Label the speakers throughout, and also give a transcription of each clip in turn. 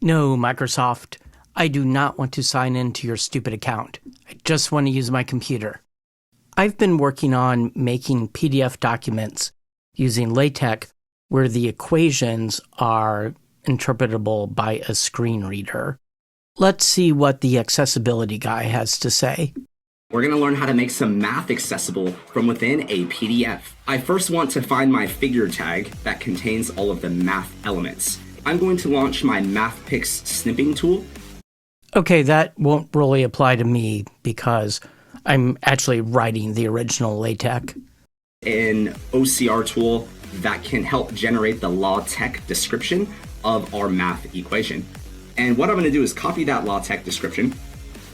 Speaker 1: No, Microsoft, I do not want to sign into your stupid account. I just want to use my computer. I've been working on making PDF documents using LaTeX where the equations are interpretable by a screen reader. Let's see what the accessibility guy has to say.
Speaker 2: We're going to learn how to make some math accessible from within a PDF. I first want to find my figure tag that contains all of the math elements. I'm going to launch my MathPix snipping tool.
Speaker 1: Okay, that won't really apply to me because I'm actually writing the original LaTeX.
Speaker 2: An OCR tool that can help generate the LaTeX description of our math equation. And what I'm going to do is copy that LaTeX description,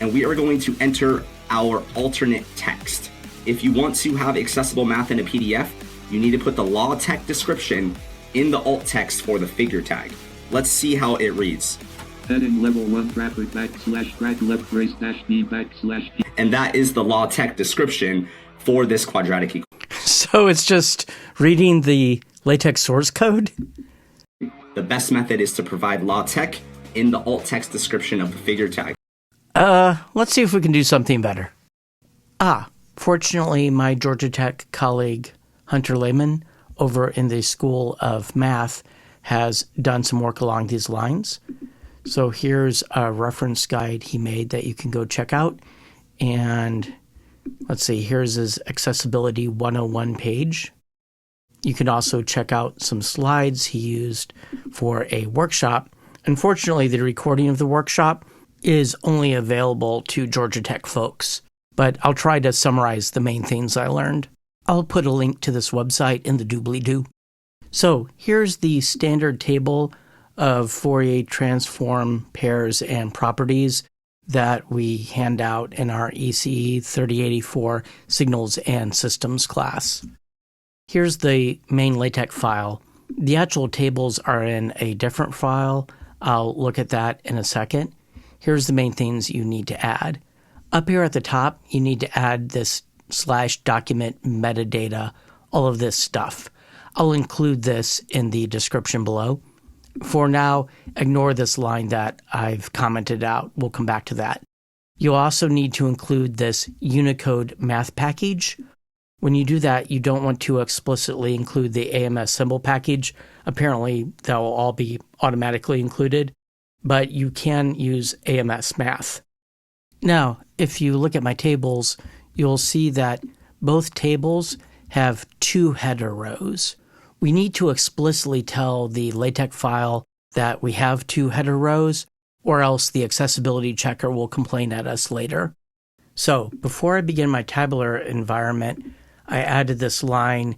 Speaker 2: and we are going to enter our alternate text. If you want to have accessible math in a PDF, you need to put the LaTeX description in the alt text for the figure tag. Let's see how it reads.
Speaker 3: Heading level 1 bracket /bracket left brace -b /b.
Speaker 2: And that is the LaTeX description for this quadratic equation.
Speaker 1: So it's just reading the LaTeX source code?
Speaker 2: The best method is to provide LaTeX in the alt text description of the figure tag.
Speaker 1: Let's see if we can do something better. Fortunately, my Georgia Tech colleague, Hunter Lehmann, over in the School of Math, has done some work along these lines. So here's a reference guide he made that you can go check out. And let's see, here's his Accessibility 101 page. You can also check out some slides he used for a workshop. Unfortunately, the recording of the workshop is only available to Georgia Tech folks, but I'll try to summarize the main things I learned. I'll put a link to this website in the doobly-doo. So here's the standard table of Fourier transform pairs and properties that we hand out in our ECE 3084 Signals and Systems class. Here's the main LaTeX file. The actual tables are in a different file. I'll look at that in a second. Here's the main things you need to add. Up here at the top, you need to add this /DocumentMetadata, all of this stuff. I'll include this in the description below. For now, ignore this line that I've commented out. We'll come back to that. You'll also need to include this unicode-math package. When you do that, you don't want to explicitly include the amssymb package. Apparently, that will all be automatically included, but you can use amsmath. Now, if you look at my tables, you'll see that both tables have two header rows. We need to explicitly tell the LaTeX file that we have two header rows, or else the accessibility checker will complain at us later. So before I begin my tabular environment, I added this line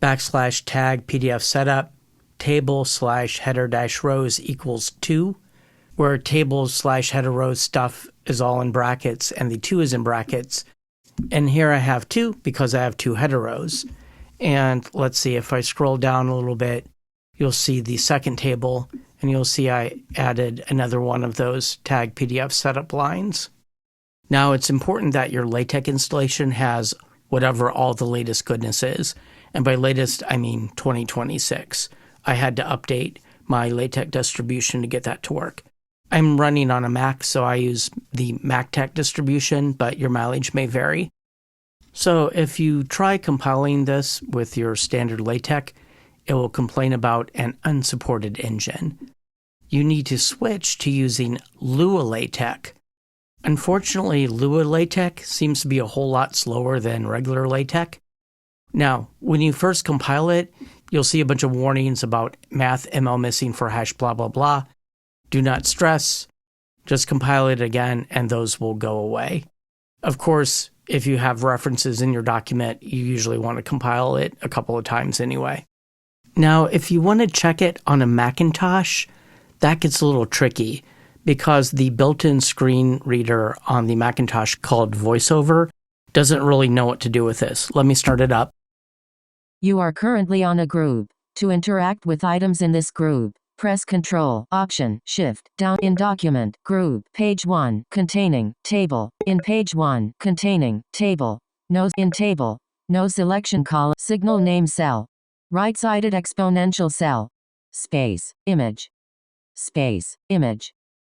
Speaker 1: \tagpdfsetup table/header-rows equals 2, where table/header rows stuff is all in brackets and the 2 is in brackets. And here I have 2 because I have 2 header rows. And let's see, if I scroll down a little bit, you'll see the second table, and you'll see I added another one of those tagpdfsetup lines. Now, it's important that your LaTeX installation has whatever all the latest goodness is. And by latest, I mean 2026. I had to update my LaTeX distribution to get that to work. I'm running on a Mac, so I use the MacTeX distribution, but your mileage may vary. So if you try compiling this with your standard LaTeX, it will complain about an unsupported engine. You need to switch to using LuaLaTex. Unfortunately, LuaLaTex seems to be a whole lot slower than regular LaTeX. Now, when you first compile it, you'll see a bunch of warnings about mathml missing for hash blah blah blah. Do not stress, just compile it again and those will go away. Of course, if you have references in your document, you usually want to compile it a couple of times anyway. Now, if you want to check it on a Macintosh, that gets a little tricky because the built-in screen reader on the Macintosh called VoiceOver doesn't really know what to do with this. Let me start it up.
Speaker 4: You are currently on a group. To interact with items in this group, press Ctrl, Option, Shift, down in Document, Group, Page 1, containing, Table, in Page 1, containing, Table, No in Table, No selection column, Signal name cell, right-sided exponential cell, space, Image. space, image.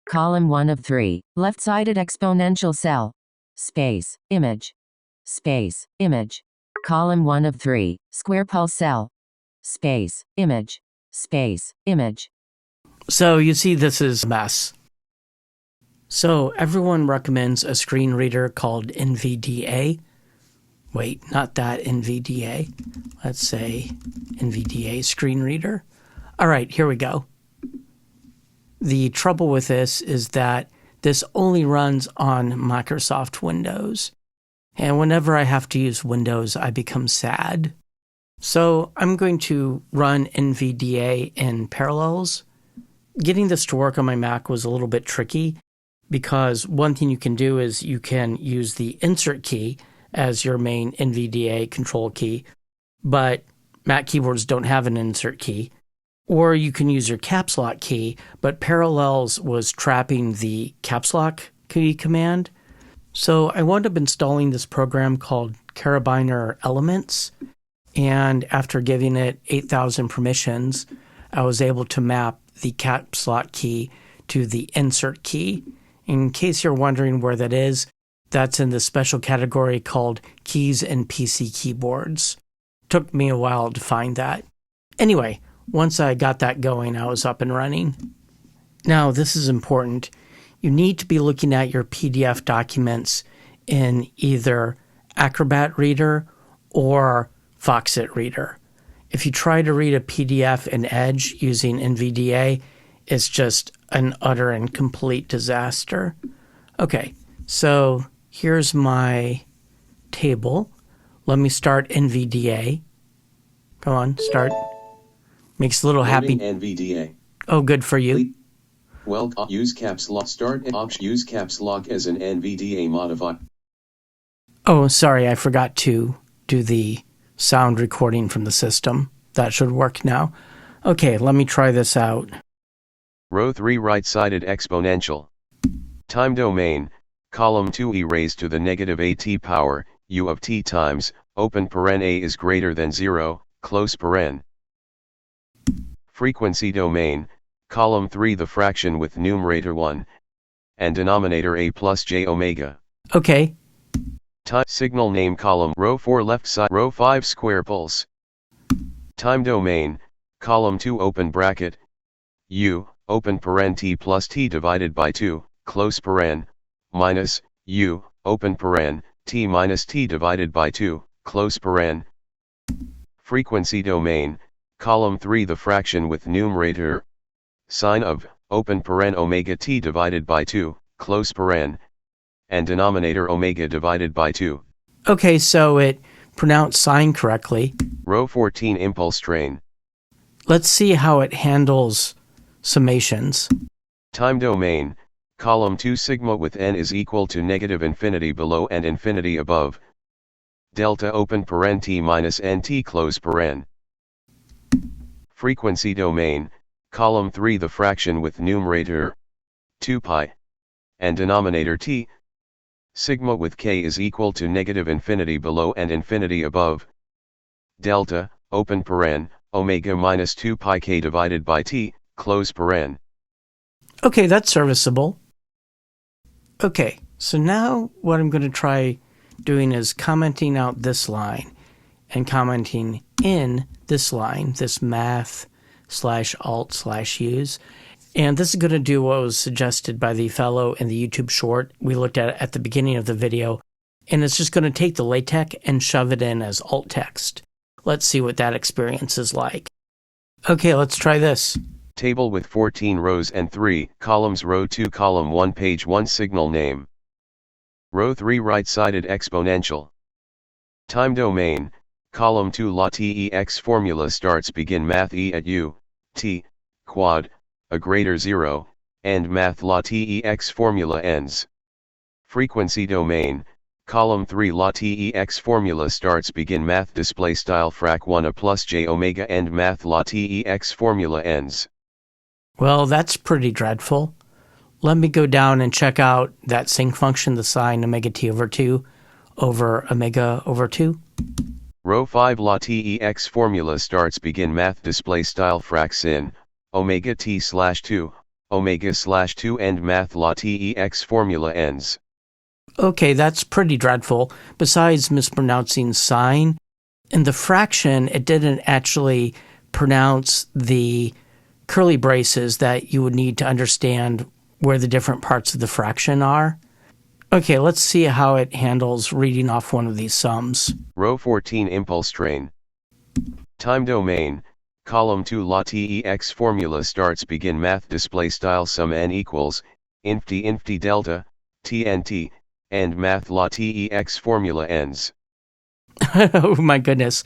Speaker 4: Column 1 of 3, left-sided exponential cell. Space, image. Space, image. Column 1 of 3, square pulse cell. Space, image. Space, image.
Speaker 1: So you see this is a mess. So everyone recommends a screen reader called NVDA. Wait, not that NVDA. Let's say NVDA screen reader. All right, here we go. The trouble with this is that this only runs on Microsoft Windows. And whenever I have to use Windows, I become sad. So I'm going to run NVDA in Parallels. Getting this to work on my Mac was a little bit tricky because one thing you can do is you can use the insert key as your main NVDA control key, but Mac keyboards don't have an insert key. Or you can use your caps lock key, but Parallels was trapping the caps lock key command. So I wound up installing this program called Carabiner Elements, and after giving it 8,000 permissions, I was able to map the caps lock key to the insert key. In case you're wondering where that is, that's in the special category called Keys in PC Keyboards. Took me a while to find that. Anyway, once I got that going, I was up and running. Now, this is important. You need to be looking at your PDF documents in either Acrobat Reader or Foxit Reader. If you try to read a PDF in Edge using NVDA, it's just an utter and complete disaster. Okay, so here's my table. Let me start NVDA. Come on, start. Makes a little happy.
Speaker 5: NVDA.
Speaker 1: Oh, good for you.
Speaker 5: Well, use caps lock. Start option. Use caps lock as an NVDA modifier.
Speaker 1: Oh, sorry, I forgot to do the sound recording from the system. That should work now. Okay, let me try this out.
Speaker 6: Row 3 right-sided exponential. Time domain, column 2e raised to the negative at power, u of t times, open paren a is greater than 0, close paren. Frequency domain, column 3 the fraction with numerator 1, and denominator a plus j omega.
Speaker 1: Okay.
Speaker 6: Time signal name column row 4 left side row 5 square pulse. Time domain, column 2 open bracket, u, open paren t plus t divided by 2, close paren, minus, u, open paren, t minus t divided by 2, close paren. Frequency domain, column 3 the fraction with numerator, sine of, open paren omega t divided by 2, close paren, and denominator omega divided by 2.
Speaker 1: Okay, so it pronounced sine correctly.
Speaker 6: Row 14 impulse train.
Speaker 1: Let's see how it handles summations.
Speaker 6: Time domain, column 2 sigma with n is equal to negative infinity below and infinity above. Delta open paren t minus nt close paren. Frequency domain, column 3 the fraction with numerator 2 pi and denominator t. Sigma with k is equal to negative infinity below and infinity above. Delta, open paren, omega minus 2 pi k divided by t, close paren.
Speaker 1: Okay, that's serviceable. Okay, so now what I'm going to try doing is commenting out this line and commenting in this line, this math/alt/use. And this is going to do what was suggested by the fellow in the YouTube short we looked at the beginning of the video. And it's just going to take the LaTeX and shove it in as alt text. Let's see what that experience is like. Okay, let's try this.
Speaker 6: Table with 14 rows and 3 columns. Row 2 column 1 page 1 signal name. Row 3 right-sided exponential. Time domain, column 2 LuaTeX formula starts begin math e at u, t, quad, a greater 0, and math-LuaTeX formula ends. Frequency domain, column 3 LuaTeX formula starts begin math display style frac 1 a plus j omega and math-LuaTeX formula ends.
Speaker 1: Well, that's pretty dreadful. Let me go down and check out that sync function, the sine omega t over 2 over omega over 2.
Speaker 6: Row 5 LuaTeX formula starts begin math display style frac sin, omega t/2, omega/2 end mathml-AF formula ends.
Speaker 1: Okay, that's pretty dreadful. Besides mispronouncing sign, in the fraction, it didn't actually pronounce the curly braces that you would need to understand where the different parts of the fraction are. Okay, let's see how it handles reading off one of these sums.
Speaker 6: Row 14 impulse train. Time domain, column 2 LuaTeX formula starts begin math display style sum n equals, inft delta, tnt, and math-LuaTeX formula ends.
Speaker 1: Oh my goodness.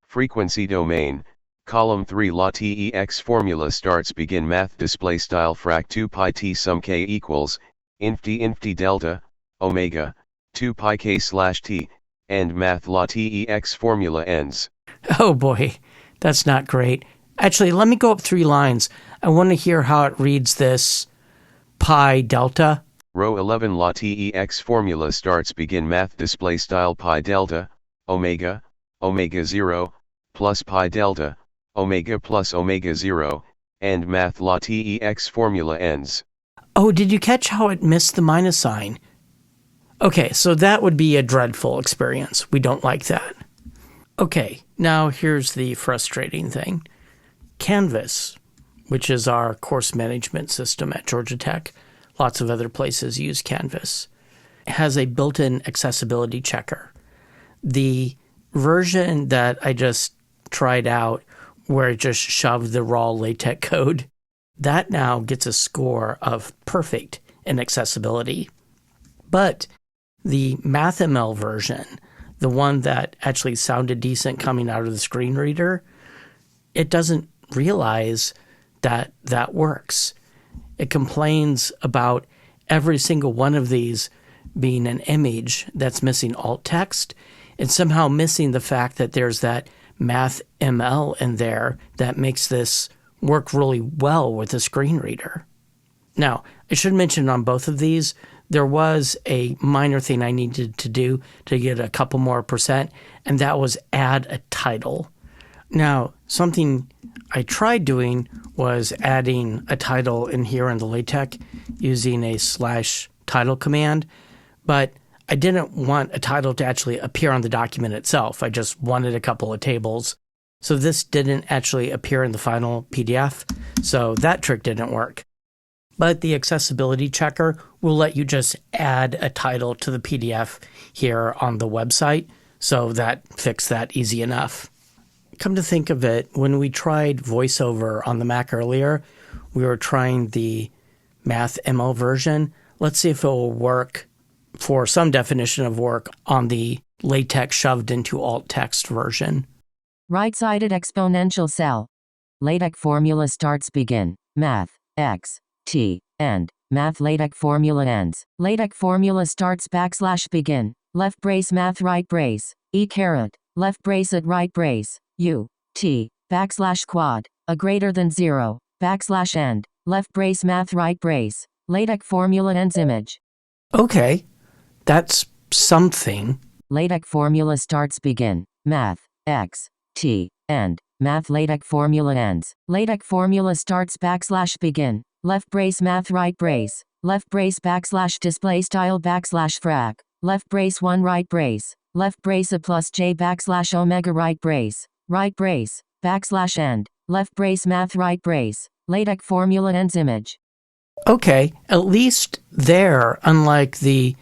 Speaker 6: Frequency domain, column 3 LuaTeX formula starts begin math display style frac 2 pi t sum k equals, inft delta, omega, 2 pi k slash t, and math-LuaTeX formula ends.
Speaker 1: Oh boy, that's not great. Actually, let me go up 3 lines. I want to hear how it reads this pi delta.
Speaker 6: Row 11 LuaTeX formula starts begin math display style pi delta, omega, omega 0, plus pi delta, omega plus omega 0, and math-LuaTeX formula ends.
Speaker 1: Oh, did you catch how it missed the minus sign? Okay, so that would be a dreadful experience. We don't like that. Okay, now here's the frustrating thing. Canvas, which is our course management system at Georgia Tech, lots of other places use Canvas, has a built-in accessibility checker. The version that I just tried out, where it just shoved the raw LaTeX code, that now gets a score of perfect in accessibility. But the mathml version, the one that actually sounded decent coming out of the screen reader, it doesn't realize that that works. It complains about every single one of these being an image that's missing alt text and somehow missing the fact that there's that mathml in there that makes this work really well with a screen reader. Now, I should mention on both of these, there was a minor thing I needed to do to get a couple more %, and that was add a title. Now, something I tried doing was adding a title in here in the LaTeX using a /title command, but I didn't want a title to actually appear on the document itself. I just wanted a couple of tables. So this didn't actually appear in the final PDF, so that trick didn't work. But the accessibility checker will let you just add a title to the PDF here on the website, so that fixed that easy enough. Come to think of it, when we tried VoiceOver on the Mac earlier, we were trying the mathml version. Let's see if it will work for some definition of work on the LaTeX shoved into alt text version.
Speaker 4: Right-sided exponential cell. LaTeX formula starts begin, math, x, t, end, math-LaTeX formula ends. LaTeX formula starts \begin, left brace math right brace, e caret, left brace at right brace, u, t, \quad, a greater than 0, \end, left brace math right brace, LaTeX formula ends image.
Speaker 1: Okay, that's something.
Speaker 4: LaTeX formula starts begin, math, x, t, end, math-LaTeX formula ends. LaTeX formula starts \begin, left brace math right brace, left brace \display style \frac, left brace 1 right brace, left brace a plus j \omega right brace, \end, left brace math right brace, LaTeX formula ends image.
Speaker 1: Okay, at least there, unlike the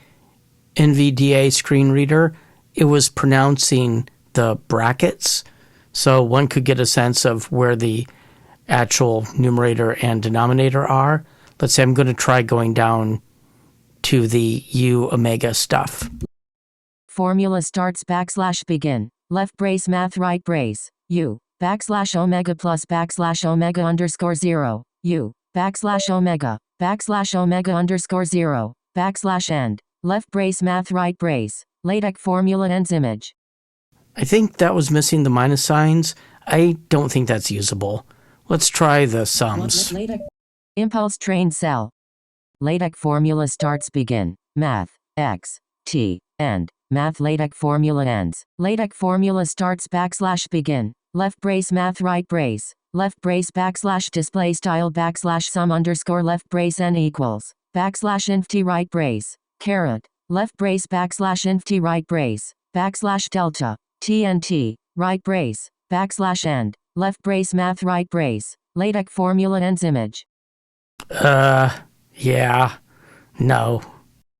Speaker 1: NVDA screen reader, it was pronouncing the brackets, so one could get a sense of where the actual numerator and denominator are. Let's say I'm going to try going down to the u omega stuff.
Speaker 4: Formula starts \begin, left brace math right brace, u, \omega plus \omega underscore 0, u, \omega, \omega underscore 0, \end, left brace math right brace, LaTeX formula ends image.
Speaker 1: I think that was missing the minus signs. I don't think that's usable. Let's try the sums.
Speaker 4: Impulse train cell. LaTeX formula starts begin, math, x, t, end, math-LaTeX formula ends. LaTeX formula starts \begin, left brace math right brace, left brace backslash display style backslash sum underscore left brace n equals backslash inf t right brace caret left brace backslash inf t right brace backslash delta tnt right brace backslash end left brace math right brace LaTeX formula ends image.
Speaker 1: Yeah. No.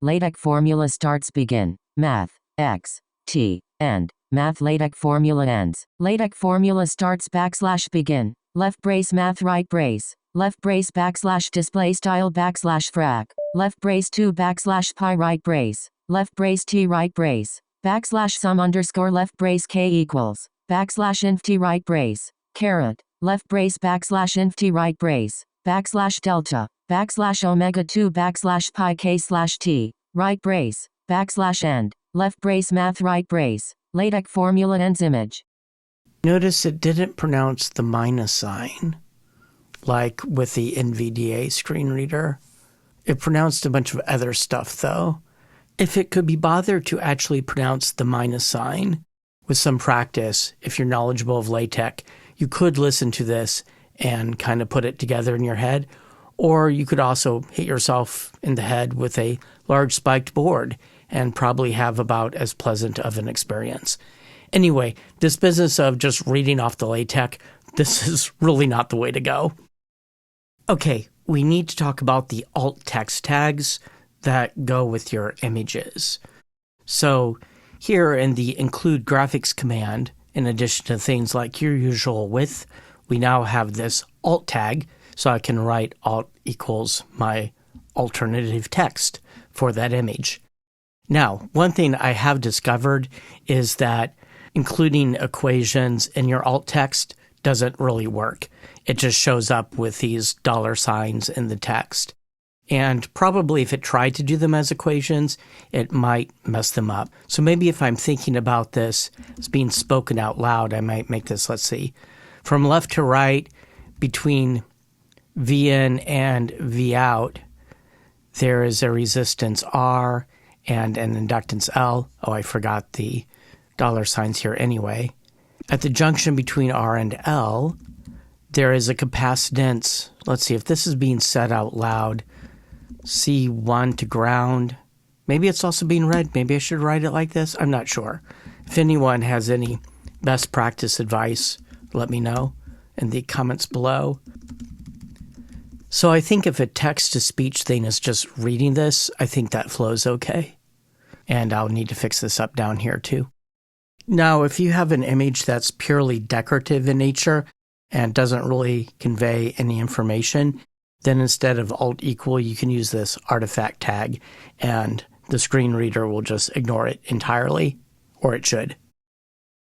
Speaker 4: LaTeX formula starts begin math x t end math LaTeX formula ends. LaTeX formula starts backslash begin left brace math right brace left brace backslash display style backslash frac left brace 2 backslash pi right brace left brace t right brace backslash sum underscore left brace k equals backslash inf t right brace caret left brace backslash inf t right brace backslash delta backslash omega 2 backslash pi k slash t right brace backslash end left brace math right brace LaTeX formula ends image.
Speaker 1: Notice it didn't pronounce the minus sign like with the NVDA screen reader. It pronounced a bunch of other stuff though. If it could be bothered to actually pronounce the minus sign with some practice, if you're knowledgeable of LaTeX, you could listen to this and kind of put it together in your head. Or you could also hit yourself in the head with a large spiked board and probably have about as pleasant of an experience. Anyway, this business of just reading off the LaTeX, this is really not the way to go. Okay, we need to talk about the alt text tags that go with your images. So here in the include graphics command, in addition to things like your usual width, we now have this alt tag, so I can write alt equals my alternative text for that image. Now, one thing I have discovered is that including equations in your alt text doesn't really work. It just shows up with these dollar signs in the text. And probably if it tried to do them as equations, it might mess them up. So maybe if I'm thinking about this as being spoken out loud, I might make this, let's see, from left to right between V in and V out, there is a resistance R and an inductance L. Oh, I forgot the dollar signs here anyway. At the junction between R and L, there is a capacitance. Let's see if this is being said out loud. C1 to ground. Maybe it's also being read. Maybe I should write it like this. I'm not sure. If anyone has any best practice advice, let me know in the comments below. So I think if a text-to-speech thing is just reading this, I think that flows okay. And I'll need to fix this up down here too. Now, if you have an image that's purely decorative in nature and doesn't really convey any information, then instead of alt equal, you can use this artifact tag and the screen reader will just ignore it entirely, or it should.